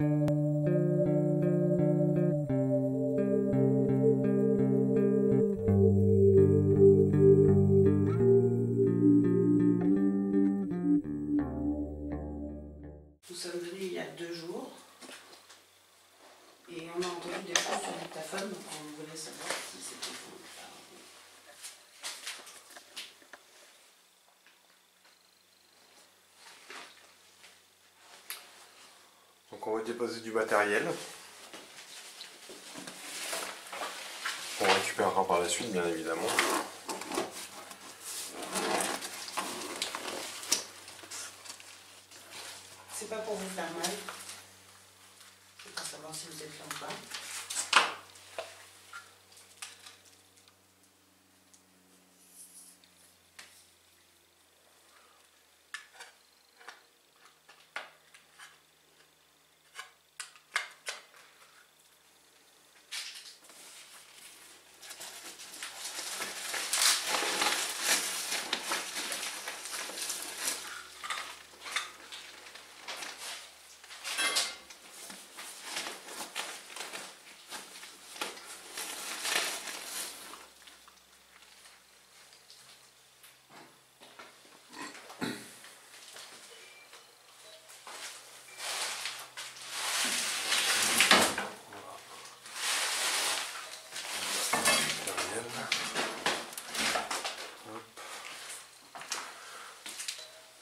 Nous sommes venus il y a 2 jours et on a entendu des choses sur le dictaphone, donc on voulait savoir si c'était bon. Donc on va déposer du matériel. On récupérera par la suite, bien évidemment. C'est pas pour vous faire mal, c'est pour savoir si vous êtes là ou pas.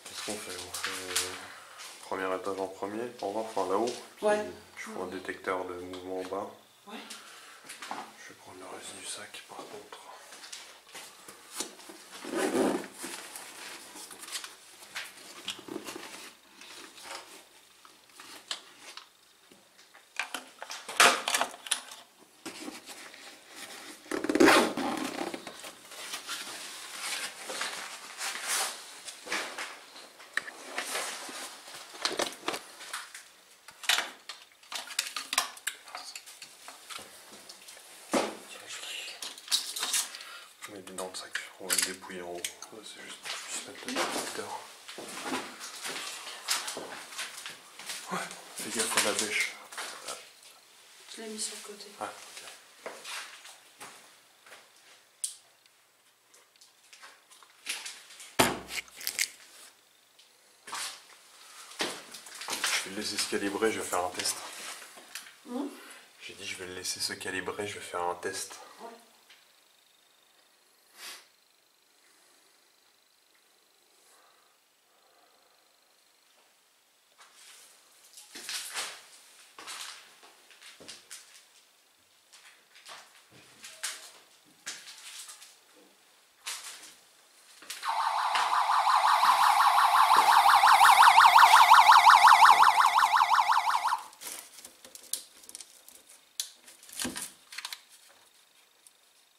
Qu'est-ce qu'on fait? On fait premier étage en premier, en bas, enfin là-haut. Ouais. Je prends un détecteur de mouvement en bas. Ouais. Je vais prendre le reste du sac par contre. Je mets dans le sac, on va le dépouiller en haut. Là, c'est juste pour que je puisse mettre le détecteur. Ouais, fais gaffe à la bêche. Je l'ai mis sur le côté. Ah, ok. Je vais le laisser se calibrer, je vais faire un test. J'ai dit je vais le laisser se calibrer, je vais faire un test. Ouais.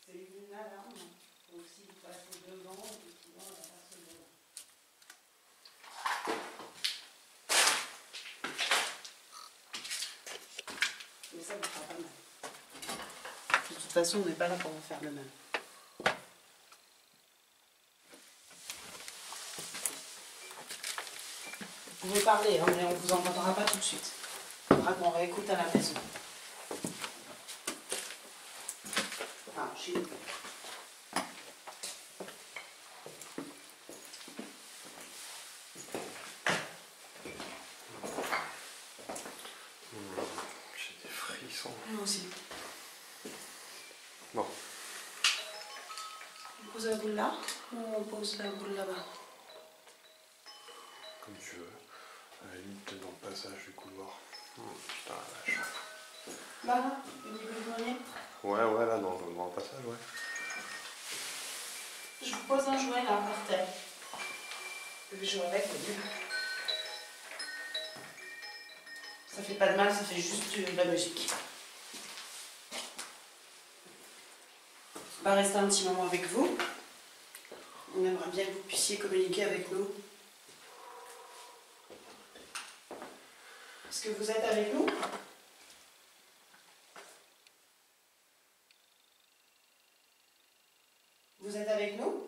C'est une alarme, donc si vous passez devant, effectivement, la personne devant. Mais ça vous fera pas mal. De toute façon, on n'est pas là pour vous faire le mal. Vous pouvez parler, hein, mais on ne vous entendra pas tout de suite. Il faudra qu'on réécoute à la maison. Enfin, chez nous. J'ai des frissons. Moi aussi. Bon. On pose la boule là ou on pose la boule là-bas? Comme tu veux. À la limite, dans le passage du couloir. Putain, la vache. Là, au niveau du grenier. Ouais, là, dans le passage, ouais. Je vous pose un jouet là, par terre. Je vais jouer avec, au mieux. Ça fait pas de mal, ça fait juste de la musique. On va rester un petit moment avec vous. On aimerait bien que vous puissiez communiquer avec nous. Est-ce que vous êtes avec nous? Vous êtes avec nous?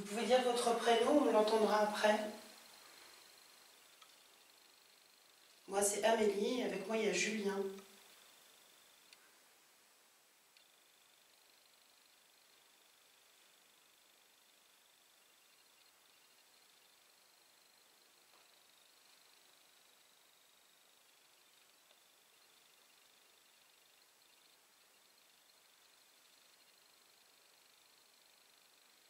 pouvez dire votre prénom, on l'entendra après. Moi, c'est Amélie, et avec moi, il y a Julien.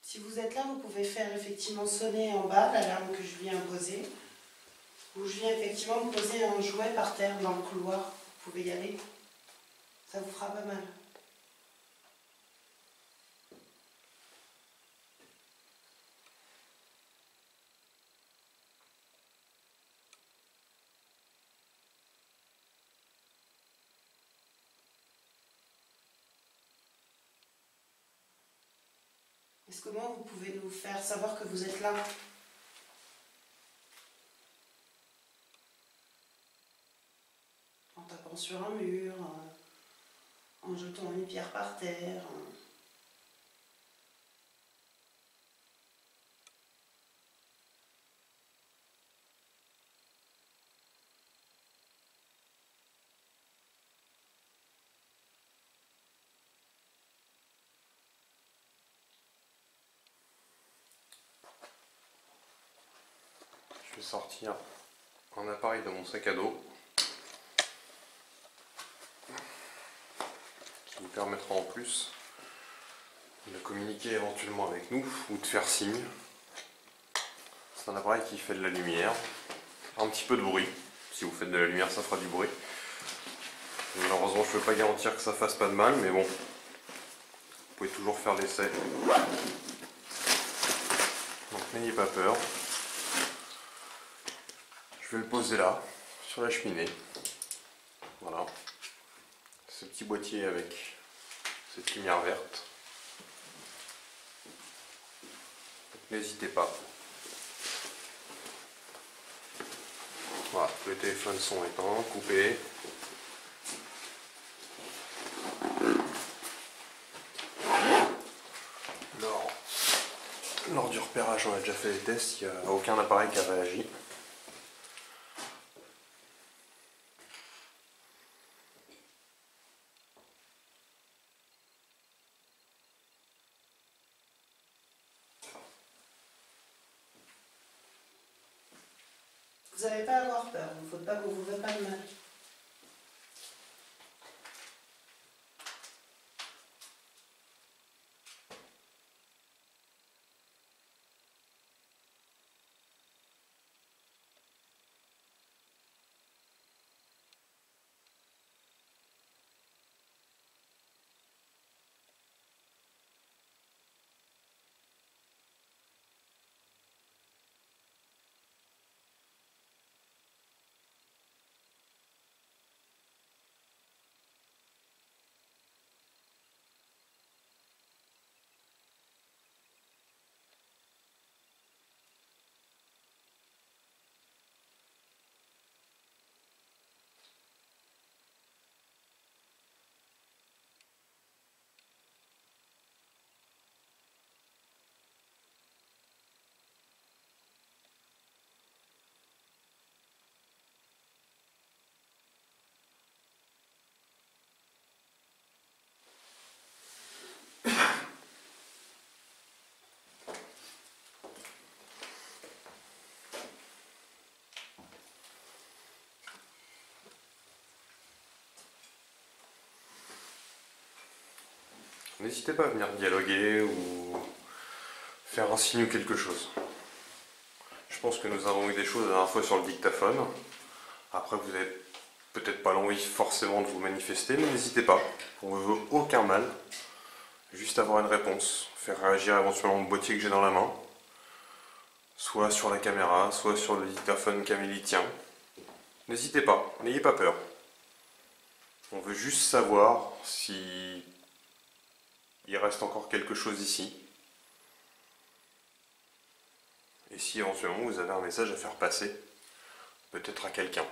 Si vous êtes là, vous pouvez faire effectivement sonner en bas l'alarme que je lui ai imposée. Ou je viens effectivement vous poser un jouet par terre dans le couloir. Vous pouvez y aller. Ça vous fera pas mal. Est-ce que vous pouvez nous faire savoir que vous êtes là? En tapant sur un mur, en jetant une pierre par terre. Je vais sortir un appareil de mon sac à dos qui nous permettra en plus de communiquer éventuellement avec nous ou de faire signe. C'est un appareil qui fait de la lumière, un petit peu de bruit. Si vous faites de la lumière, ça fera du bruit. Malheureusement, je ne peux pas garantir que ça fasse pas de mal, mais bon, vous pouvez toujours faire l'essai. Donc n'ayez pas peur. Je vais le poser là, sur la cheminée. Voilà. Ce petit boîtier avec cette lumière verte. N'hésitez pas. Voilà, tous les téléphones sont éteints, coupés. Lors du repérage, on a déjà fait des tests, il n'y a aucun appareil qui a réagi. Vous n'avez pas à avoir peur, il ne faut pas qu'on vous veuille pas de mal. N'hésitez pas à venir dialoguer ou faire un signe ou quelque chose. Je pense que nous avons eu des choses la dernière fois sur le dictaphone. Après, vous n'avez peut-être pas l'envie forcément de vous manifester, mais n'hésitez pas. On ne veut aucun mal. Juste avoir une réponse. Faire réagir éventuellement le boîtier que j'ai dans la main. Soit sur la caméra, soit sur le dictaphone qu'Amélie tient. N'hésitez pas, n'ayez pas peur. On veut juste savoir si il reste encore quelque chose ici. Et si éventuellement vous avez un message à faire passer, peut-être à quelqu'un.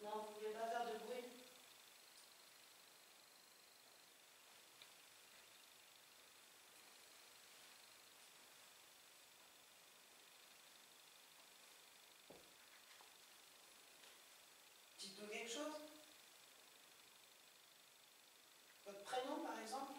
Non, vous ne voulez pas faire de bruit? Dites-nous quelque chose. Votre prénom, par exemple?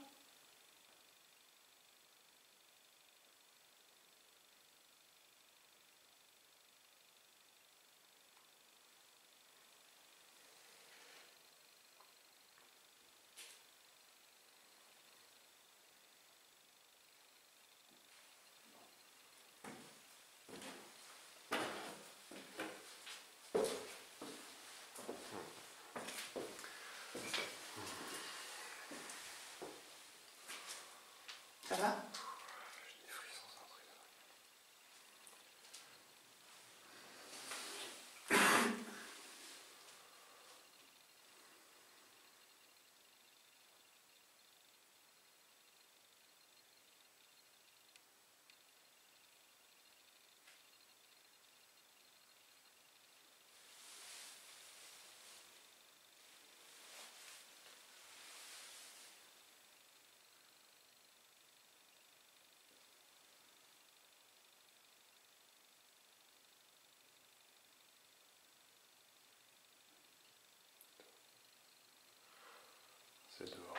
Ça va? J'ai des frissons, c'est un truc. C'est dehors.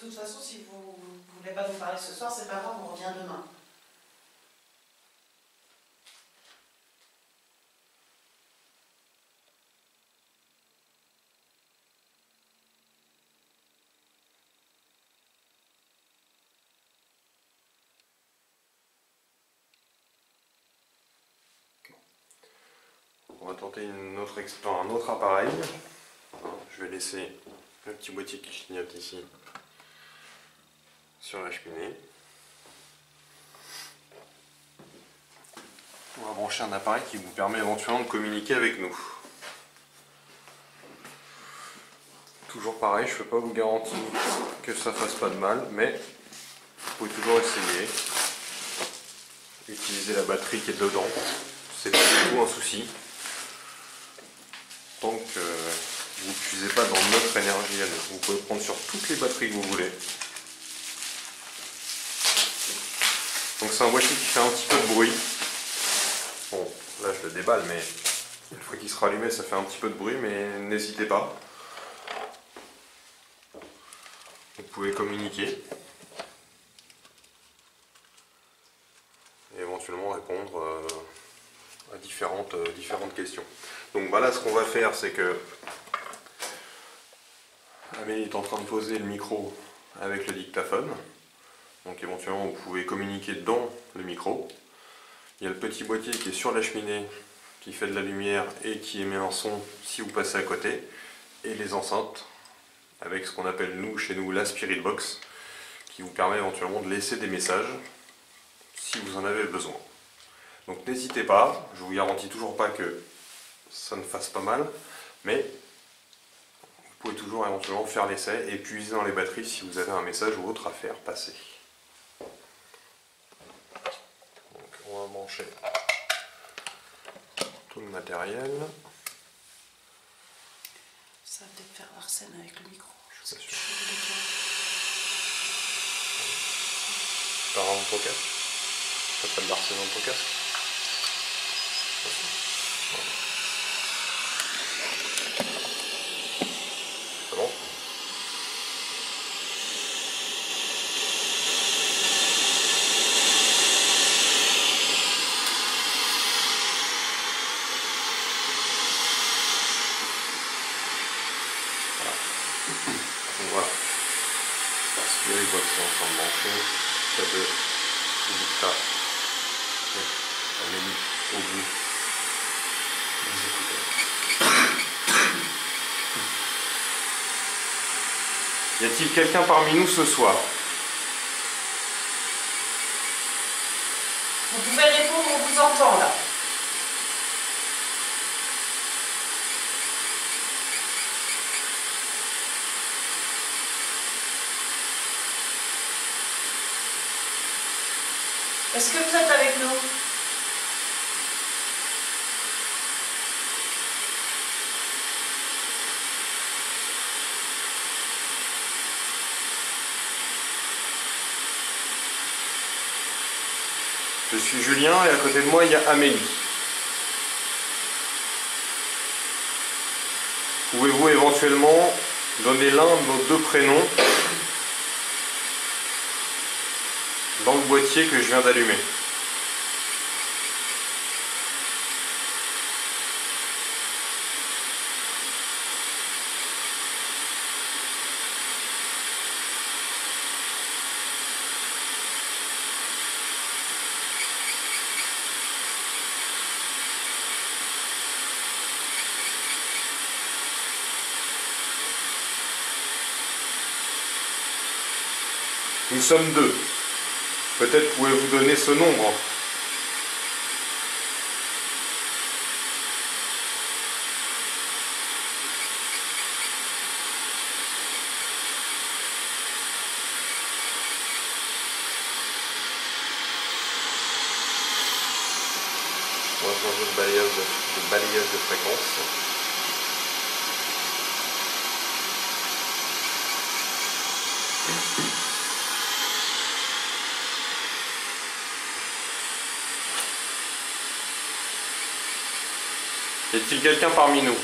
De toute façon, si vous ne voulez pas nous parler ce soir, c'est pas grave, on revient demain. On va tenter un autre appareil. Je vais laisser le petit boîtier qui clignote ici sur la cheminée. On va brancher un appareil qui vous permet éventuellement de communiquer avec nous. Toujours pareil, je ne peux pas vous garantir que ça fasse pas de mal, mais vous pouvez toujours essayer. Utiliser la batterie qui est dedans, c'est pas du tout un souci. Tant que vous n'utilisez pas dans notre énergie à nous. Vous pouvez prendre sur toutes les batteries que vous voulez. Donc c'est un boîtier qui fait un petit peu de bruit. Bon, là je le déballe, mais une fois qu'il sera allumé, ça fait un petit peu de bruit, mais n'hésitez pas. Vous pouvez communiquer. Et éventuellement répondre à différentes questions. Donc voilà, ce qu'on va faire, c'est que Amélie est en train de poser le micro avec le dictaphone. Donc éventuellement, vous pouvez communiquer dans le micro. Il y a le petit boîtier qui est sur la cheminée, qui fait de la lumière et qui émet un son si vous passez à côté. Et les enceintes, avec ce qu'on appelle chez nous la Spirit Box, qui vous permet éventuellement de laisser des messages si vous en avez besoin. Donc n'hésitez pas, je vous garantis toujours pas que ça ne fasse pas mal, mais vous pouvez toujours éventuellement faire l'essai et puiser dans les batteries si vous avez un message ou autre à faire passer. Donc on va brancher tout le matériel. Ça va peut-être faire Arsène avec le micro. Je sais pas. T'as un ton casque? T'as pas de l'Arsène dans ton casque? C'est bon? Donc voilà. Spirit Box est en train de brancher. Câble Dicta et Amélie au bout des écouteurs. Y a-t-il quelqu'un parmi nous ce soir? Vous pouvez répondre, on vous entend là. Est-ce que vous êtes avec nous? Je suis Julien et à côté de moi il y a Amélie. Pouvez-vous éventuellement donner l'un de nos deux prénoms dans le boîtier que je viens d'allumer? Nous sommes deux. Peut-être pouvez-vous donner ce nombre. On va changer de balayage de fréquence. Y a-t-il quelqu'un parmi nous?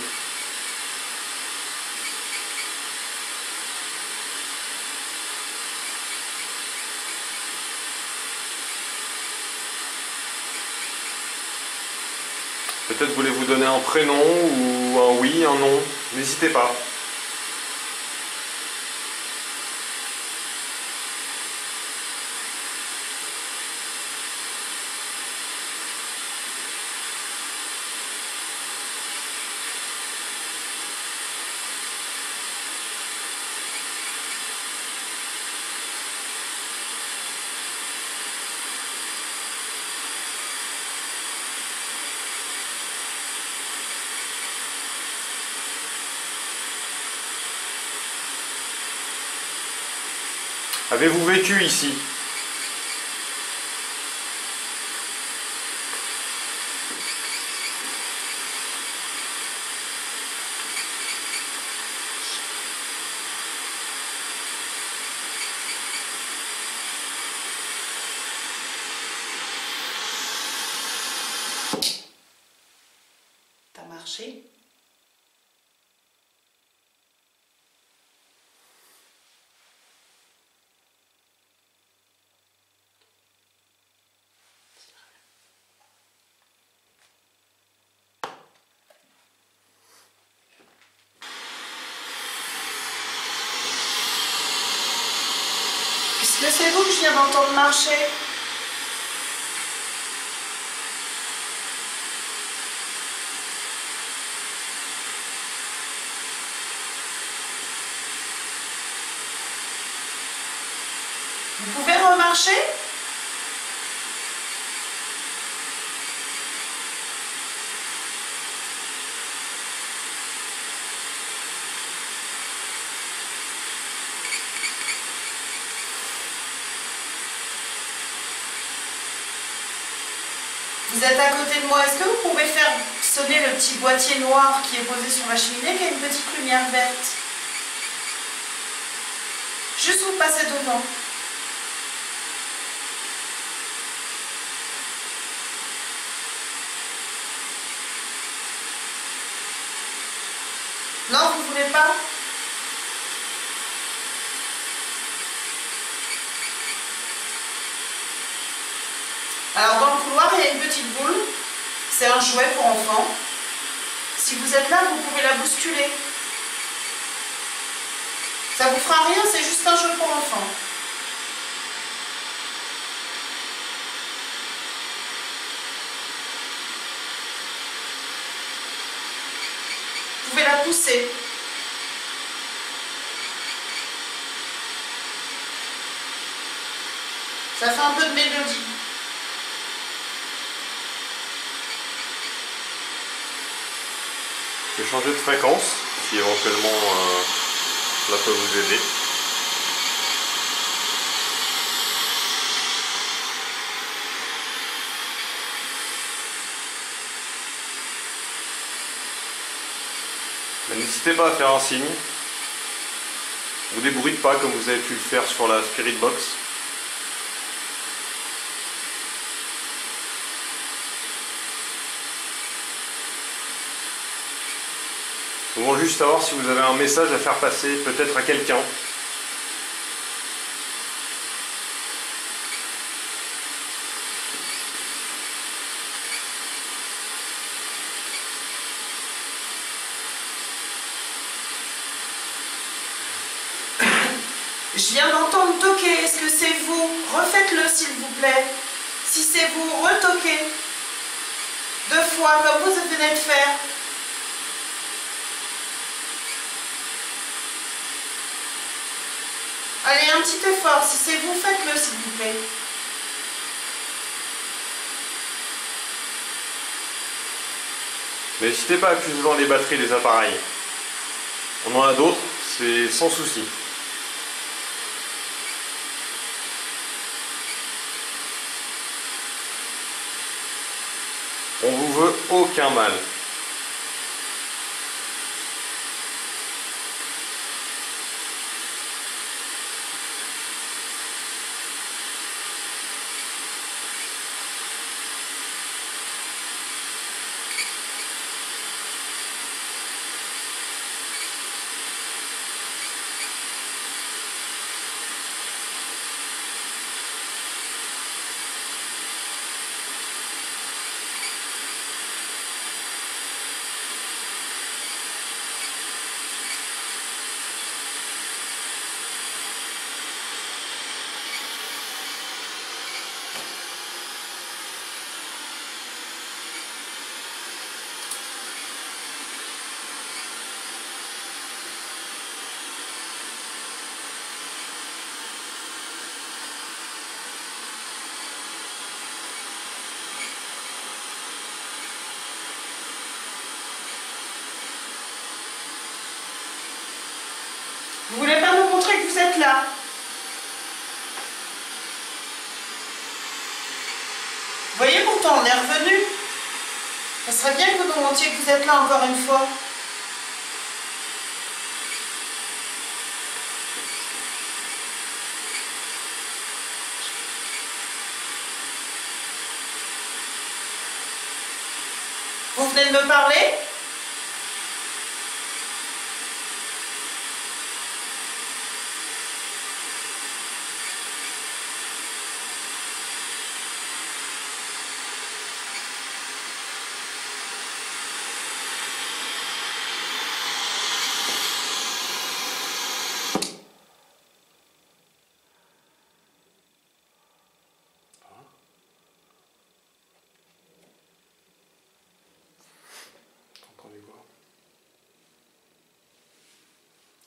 Peut-être voulez-vous donner un prénom ou un oui, un non. N'hésitez pas. Avez-vous vécu ici? T'as marché? Puisque c'est vous que je viens d'entendre marcher. Vous pouvez remarcher? Vous êtes à côté de moi. Est-ce que vous pouvez faire sonner le petit boîtier noir qui est posé sur la cheminée, qui a une petite lumière verte? Juste vous passez devant. Non, vous ne voulez pas? Alors dans le couloir, il y a une petite boule. C'est un jouet pour enfants. Si vous êtes là, vous pouvez la bousculer. Ça vous fera rien, c'est juste un jeu pour enfants. Vous pouvez la pousser. Ça fait un peu de mélodie. vais changer de fréquence, si éventuellement cela peut vous aider. N'hésitez pas à faire un signe. Vous débrouillez pas comme vous avez pu le faire sur la Spirit Box. Souvent juste savoir si vous avez un message à faire passer peut-être à quelqu'un. Je viens d'entendre toquer, est-ce que c'est vous? Refaites-le s'il vous plaît. Si c'est vous, retoquez. 2 fois, comme vous venez de faire. Allez, un petit effort, si c'est vous, faites-le s'il vous plaît. N'hésitez pas à puiser dans les batteries des appareils. On en a d'autres, c'est sans souci. On vous veut aucun mal. Vous voulez pas nous montrer que vous êtes là? Vous voyez, pourtant on est revenu. Ça serait bien que vous nous montriez que vous êtes là encore une fois. Vous venez de me parler?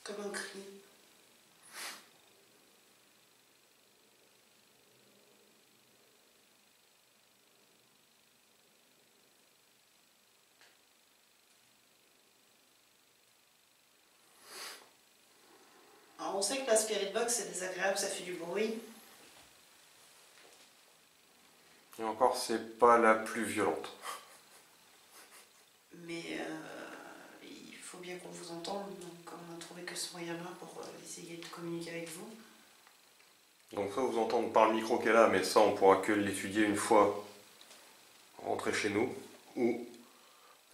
Comme un cri. Alors on sait que la Spirit Box c'est désagréable, ça fait du bruit. Et encore, c'est pas la plus violente. Mais il faut bien qu'on vous entende, donc on a trouvé que ce moyen-là pour essayer de communiquer avec vous. Donc ça, vous entendre par le micro qu'elle a, mais ça, on pourra que l'étudier une fois rentré chez nous, ou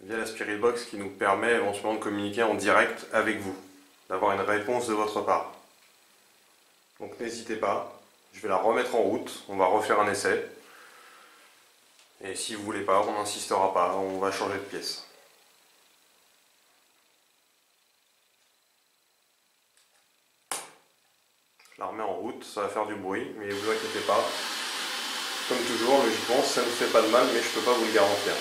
via la Spirit Box qui nous permet éventuellement de communiquer en direct avec vous, d'avoir une réponse de votre part. Donc n'hésitez pas, je vais la remettre en route, on va refaire un essai. Et si vous voulez pas, on n'insistera pas, on va changer de pièce. Je la remets en route, ça va faire du bruit, mais ne vous inquiétez pas. Comme toujours, logiquement, ça ne fait pas de mal, mais je ne peux pas vous le garantir.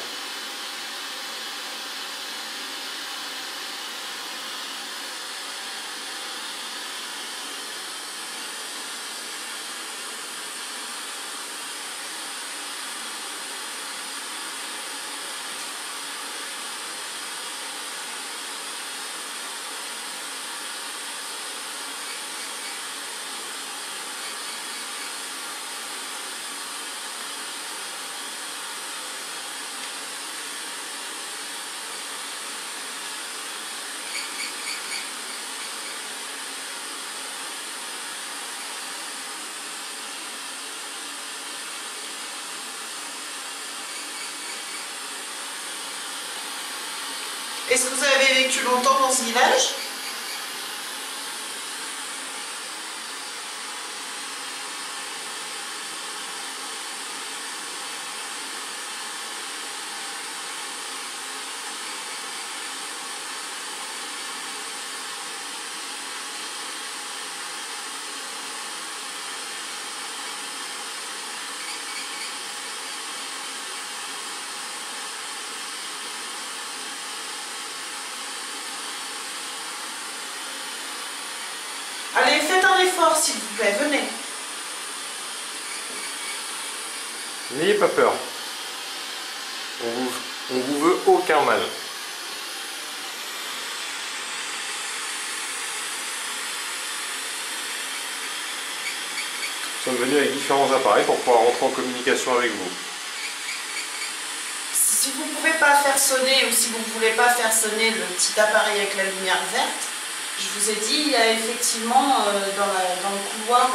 Est-ce que vous avez vécu longtemps dans ce village? Allez, faites un effort s'il vous plaît, venez. N'ayez pas peur. On vous veut aucun mal. Nous sommes venus avec différents appareils pour pouvoir rentrer en communication avec vous. Si vous ne pouvez pas faire sonner ou si vous ne voulez pas faire sonner le petit appareil avec la lumière verte, je vous ai dit, il y a effectivement dans le couloir,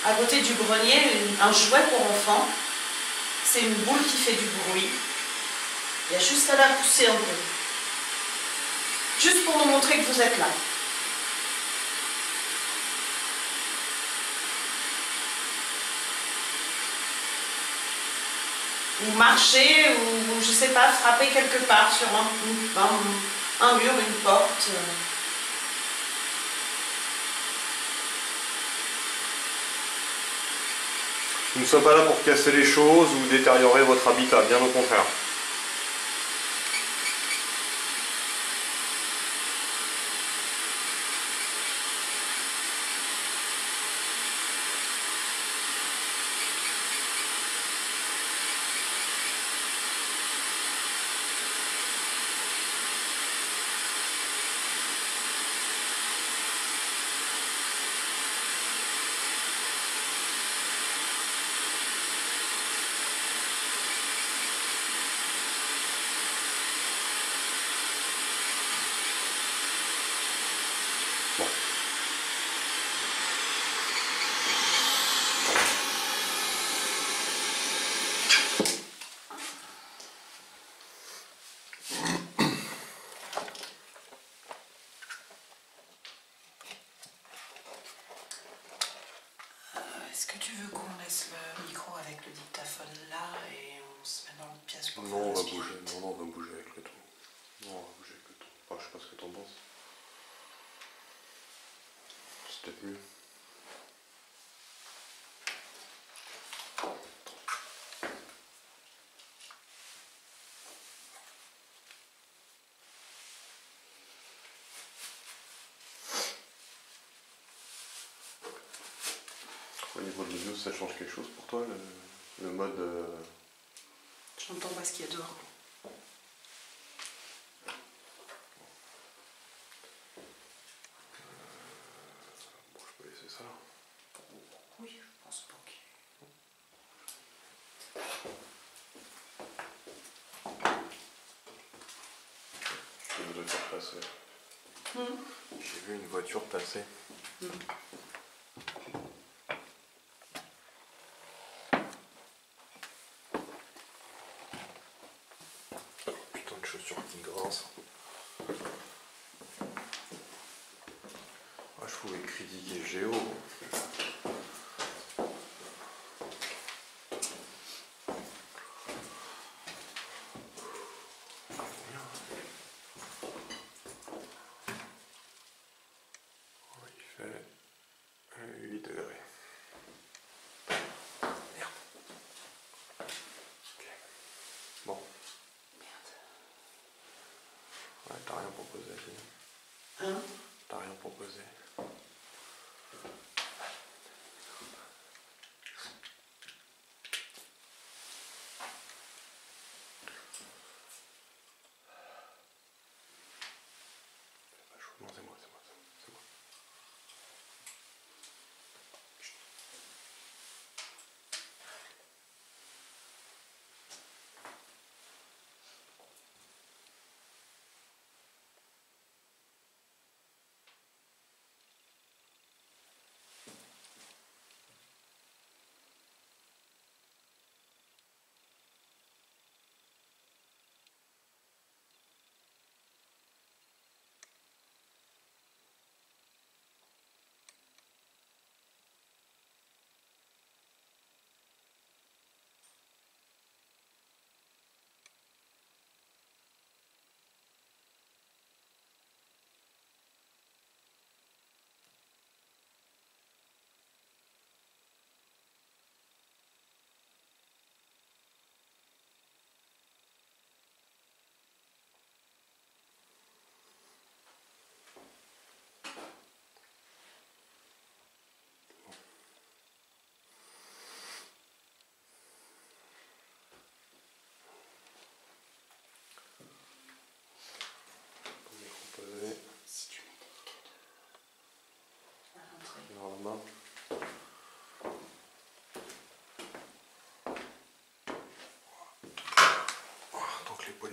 à côté du grenier, un jouet pour enfants. C'est une boule qui fait du bruit. Il y a juste à la pousser un peu. Juste pour nous montrer que vous êtes là. Ou marcher, ou je sais pas, frapper quelque part sur un mur, une porte. Nous ne sommes pas là pour casser les choses ou détériorer votre habitat, bien au contraire. Est-ce que tu veux qu'on laisse le micro avec le dictaphone là et on se met dans l'autre pièce pour Non, faire on le va speed? bouger. Non, on va bouger avec le ton. Non, on va bouger avec le ton. Enfin, je sais pas ce que t'en penses. C'est peut-être mieux. Au niveau de l'audio, ça change quelque chose pour toi, le mode... J'entends pas ce qu'il y a dehors. Bon, je peux laisser ça. Oui, je pense pas qu'il... Je vais une voiture passer. J'ai vu une voiture passer. Putain de chaussures qui grincent. Ah, je pouvais critiquer Géo. Il fait 8 degrés. Merde. Ok. Bon. Merde. Ouais, t'as rien proposé, Aline. Hein? T'as rien proposé. Fais pas chaud. Non, c'est moi, c'est moi, c'est moi.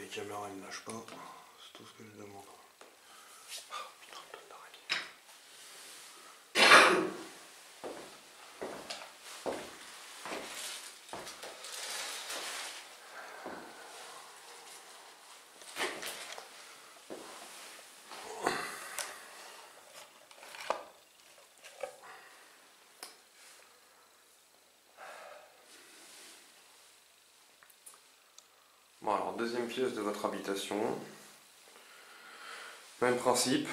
les caméras ne lâchent pas, c'est tout ce que je demande. Ah, putain de tonne d'araignée. Bon, alors deuxième pièce de votre habitation. Même principe.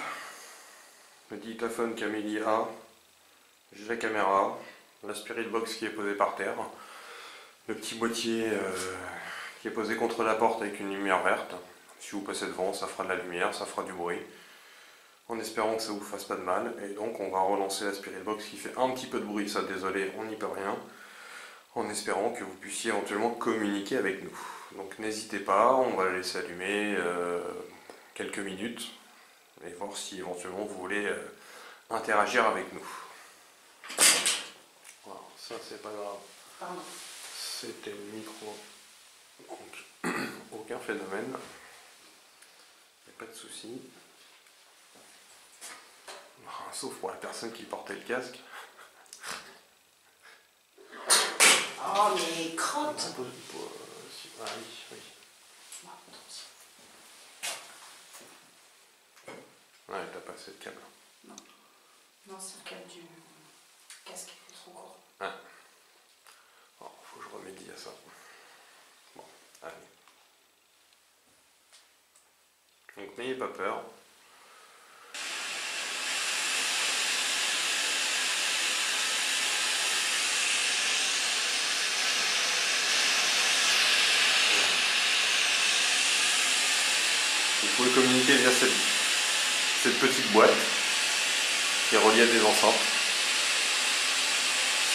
Le dictaphone Camélia, j'ai la caméra, la spirit box qui est posée par terre, le petit boîtier qui est posé contre la porte avec une lumière verte. Si vous passez devant, ça fera de la lumière, ça fera du bruit, en espérant que ça vous fasse pas de mal. Et donc on va relancer la spirit box qui fait un petit peu de bruit, ça désolé, on n'y peut rien, en espérant que vous puissiez éventuellement communiquer avec nous. Donc n'hésitez pas, on va la laisser allumer quelques minutes et voir si éventuellement vous voulez interagir avec nous. Voilà, ça c'est pas grave. Pardon. C'était le micro, donc aucun phénomène, il n'y a pas de souci. Sauf pour la personne qui portait le casque. Oh mais crotte. Ah oui, oui. Ouais, t'as pas assez de câble. Non. Non, c'est le câble du casque qui est trop court. Ah. Alors, faut que je remédie à ça. Bon, allez. Donc n'ayez pas peur. Vous pouvez communiquer via cette petite boîte qui est reliée à des enceintes.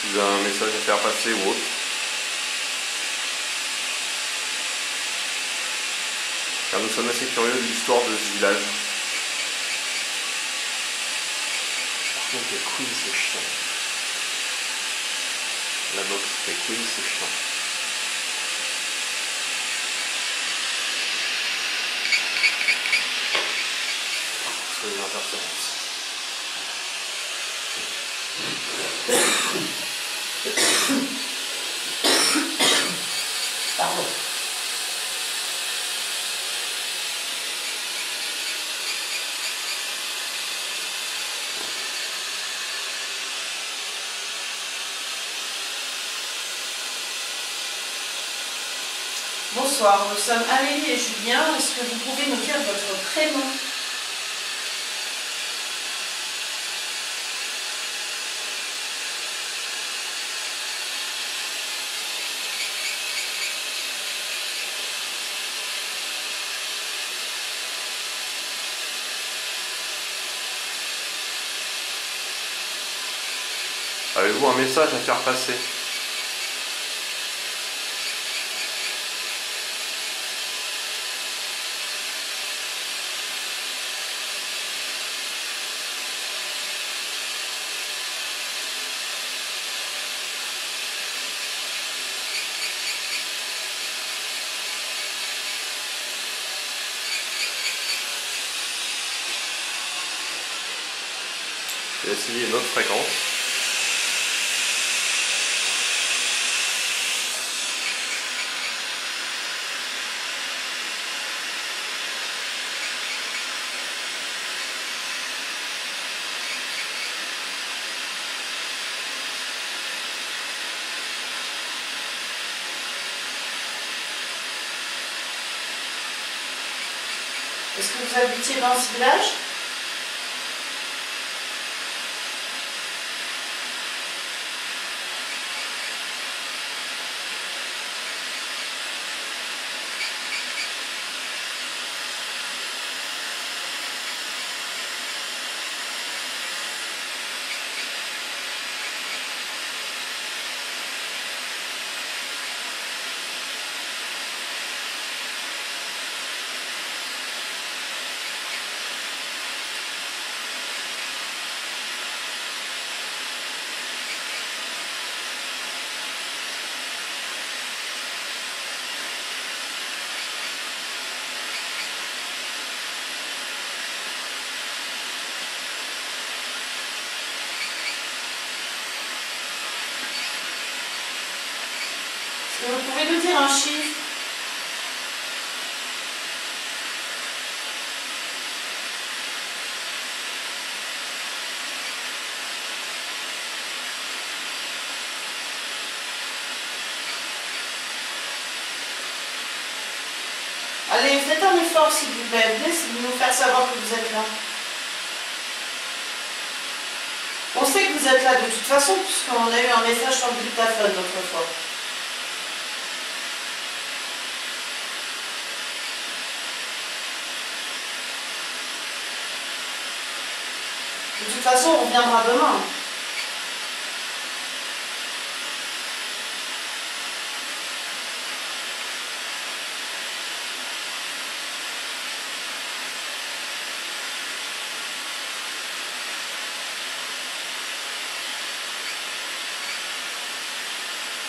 Si vous avez un message à faire passer ou autre. Car nous sommes assez curieux de l'histoire de ce village. Par contre, les Queen, c'est chiant. La box les Queen, c'est chiant. Les interférences. Pardon. Bonsoir, nous sommes Amélie et Julien. Est-ce que vous pouvez nous dire votre prénom ? Avez-vous un message à faire passer? Je vais essayer une autre fréquence. Est-ce que vous habitiez dans ce village ? vous pouvez nous dire un chiffre? Allez, faites un effort s'il vous plaît, venez nous faire savoir que vous êtes là. On sait que vous êtes là de toute façon, puisqu'on a eu un message sur le dictaphone l'autre fois. De toute façon, on reviendra demain.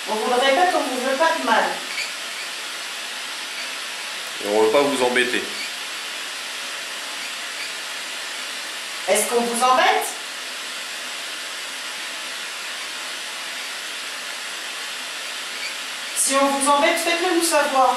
On vous le répète, on ne vous veut pas de mal. Et on ne veut pas vous embêter. Est-ce qu'on vous embête? Si on vous embête, faites-le nous savoir.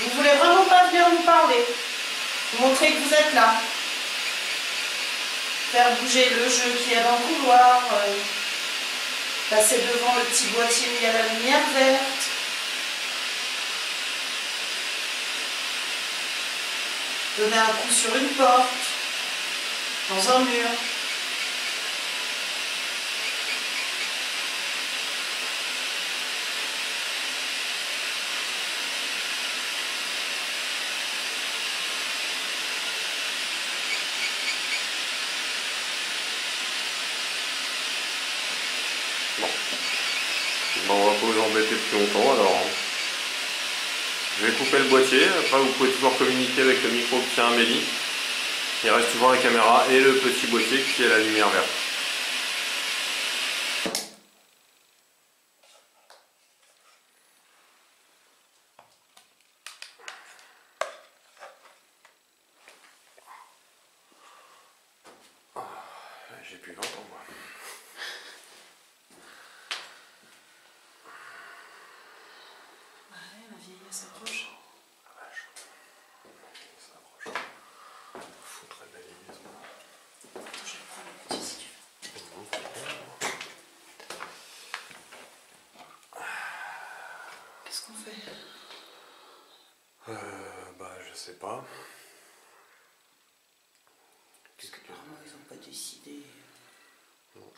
Vous voulez vraiment pas venir nous parler, montrer que vous êtes là, faire bouger le jeu qu'il y a dans le couloir, passer devant le petit boîtier où il y a la lumière verte. Donner un coup sur une porte, dans un mur. Bon, on va pas vous embêter depuis longtemps alors. Je vais couper le boîtier, après vous pouvez toujours communiquer avec le micro qui tient Amélie. Il reste toujours la caméra et le petit boîtier qui est la lumière verte. J'ai plus 20 ans moi. Ouais, la vieille s'approche. La vache. Ça approche. Foutre la valise. Je vais prendre le petit si tu veux. Qu'est-ce qu'on fait? Bah je sais pas. Parce que apparemment ils n'ont pas décidé. Non.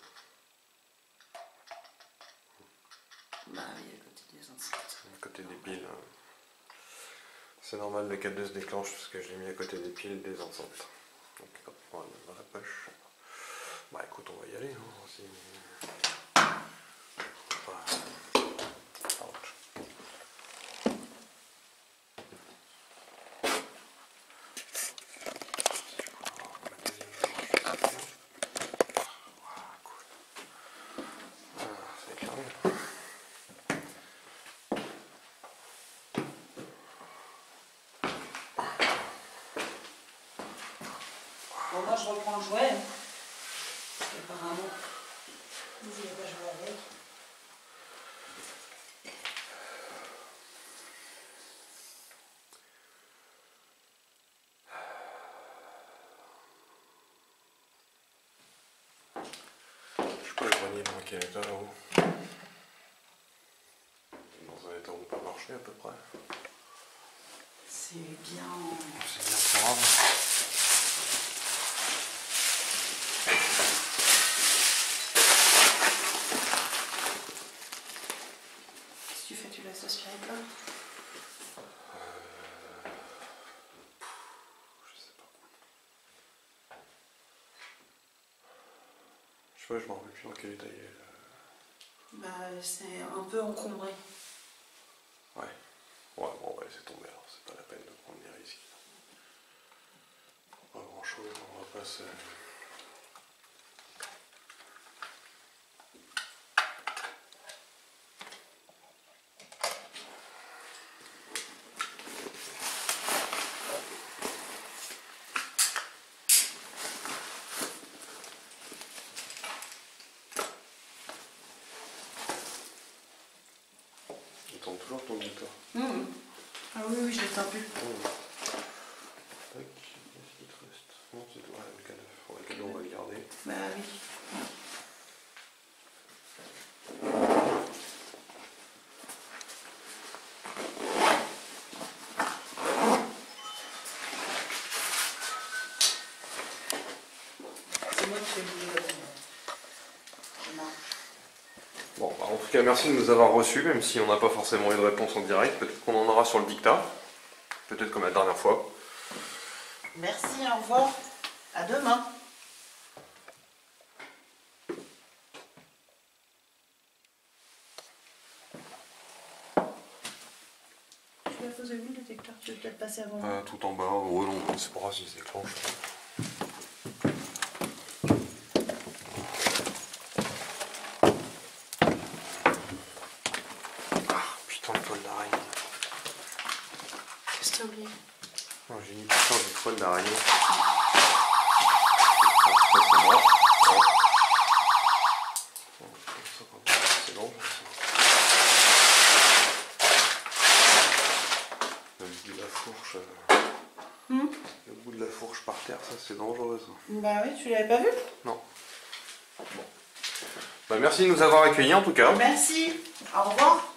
Bah oui, à côté des enceintes. À côté des piles. C'est normal, le câble se déclenche parce que je l'ai mis à côté des piles des enceintes. Donc hop, on va le mettre dans la poche. Bah écoute, on va y aller. Hein, si... Ouch. Bon, moi je reprends le jouet. Parce qu'apparemment, vous ne voulez pas jouer avec. Je sais pas le grenier dans quel état là-haut. Dans un état où on peut marcher. fait à peu près. C'est bien. C'est bien grave. Qu'est-ce que tu fais? Tu laisses aspirer quoi? Je sais pas. Je sais pas, je me rappelle plus dans quel état il est. Bah, c'est un peu encombré. Ouais. Ouais, bon, on va laisser tomber alors, c'est pas la peine de prendre des risques. Pas grand chose, on va pas se... Il tombe toujours ton guitare. Ah oui, oui, je l'éteins plus. Tac, qu'est-ce qu'il te reste? Non, c'est tout. Ouais, le cadeau. Bon, le cadeau, on va le garder. Bah oui. C'est moi qui fais le Bon, bah, en tout cas, merci de nous avoir reçus, même si on n'a pas forcément eu de réponse en direct. Peut-être qu'on en aura sur le dictat. Peut-être comme la dernière fois. Merci, au revoir. À demain. Tu l'as posé où le détecteur? Tu veux peut-être passer avant moi? Tout en bas, ouais, non, c'est pas grave si ça déclenche. Ah, putain de toile d'araignée. Qu'est-ce que t'as oublié? Oh, j'ai mis putain de toile d'araignée. Ah, ça, c'est moi. Ouais. C'est dangereux ça. Le bout de la fourche. Le bout de la fourche par terre, ça c'est dangereux ça. Bah oui, tu l'avais pas vu? Non. Bon. Bah, merci de nous avoir accueillis en tout cas. Merci. Au revoir.